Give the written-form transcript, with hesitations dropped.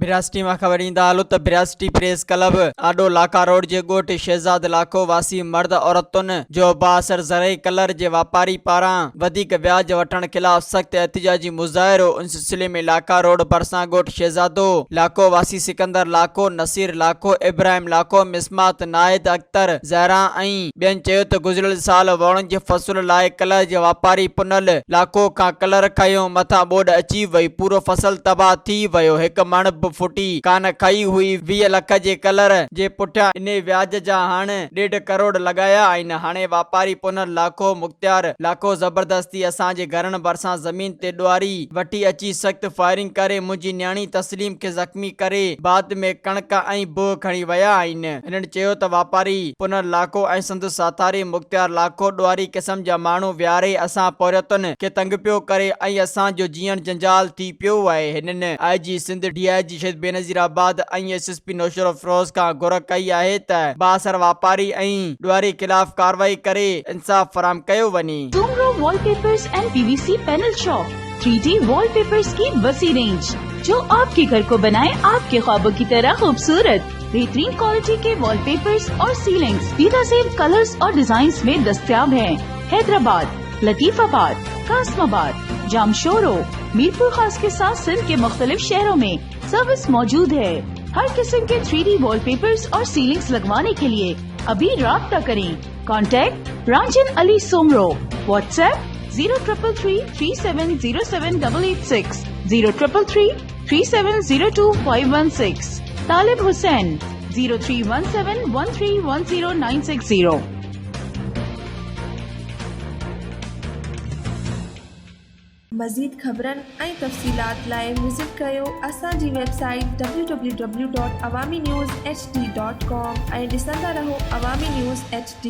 बिरासटी में खबर ईंदा हलो त बिरासटी प्रेस क्लब आडो लाका रोड जे गोट शहजाद लाखो वासी मर्द औरतुन जो बासर ज़रई कलर जे वापारी पारां वधिक ब्याज वठण खिलाफ सख्त एहतिजाजी मुज़ाहिरो। उन सिलसिले में लाका रोड भरसां गोट शहजादो लाखो वासी सिकंदर लाखो, नसीर लाखो, इब्राहिम लाखो, मिसमात, नाहिद अख्तर, ज़हरा ऐं ॿियनि चयो त गुज़िरियल साल वणनि जे फसल लाइ कलर जे वापारी पुनल लाखो खां कलर खयो, मथां ॿोॾ अची वई, पूरो फसल तबाह थी वियो, हिक मण बि फुटी कान खई हुई। 20 लख जे कलर जे पुठियां इन व्याज जा हाणे 1.5 करोड़ लगाया आहिनि। हाणे वापारी पुनल लाखो मुख्तियार लाखो ज़बरदस्ती असांजे घरनि भरसां ज़मीन ते ॾुआरी वठी अची सख़्त फायरिंग करे मुंहिंजी न्याणी तस्लीम खे ज़ख़्मी करे बाद में कणक ऐं बोह खणी विया आहिनि। हिननि चयो त वापारी पुनल लाखो ऐं संदसि साथारी मुख्तियार लाखो ॾुआरी क़िस्म जा माण्हू विहारे असां पौरतुनि खे तंग पियो करे ऐं असांजो जीअण जंजाल थी पियो आहे। हिननि IG सिंध DIG शहीद बेनज़ीराबाद ऐं SSP नौशर अफरोज़ खां घुर कई आहे त बासर वापारी ऐं ॾुआरी खिलाफ कार्रवाई करे इंसाफ फराहम कयो वञे। Soomro wallpapers and PVC panel shop 3D wallpapers की वसी रेंज जो आपके घर को बनाए आपके ख्वाबों की तरह खूबसूरत। बेहतरीन क्वालिटी के वॉलपेपर्स और सीलिंग्स बेहतरीन कलर्स और डिजाइन्स में दस्तयाब हैं। हैदराबाद, लतीफाबाद, कासमाबाद, जामशोरो, मीरपुर खास के साथ सिंध के मुख्तलिफ शहरों में सर्विस मौजूद है। हर किस्म के 3D वॉलपेपर्स और सीलिंग्स लगवाने के लिए अभी राब्ता करें। कॉन्टैक्ट रांझन अली सोमरो। व्हाट्सएप 0333370786, 03333702 तालिब हुसैन 031713109660। मज़ीद ख़बरन ऐं तफ़सीलात लाइ विज़िट कयो असांजी वेबसाइट www.awamiNewsHD.com ऐं ॾिसंदा रहो अवामी न्यूज़ HD।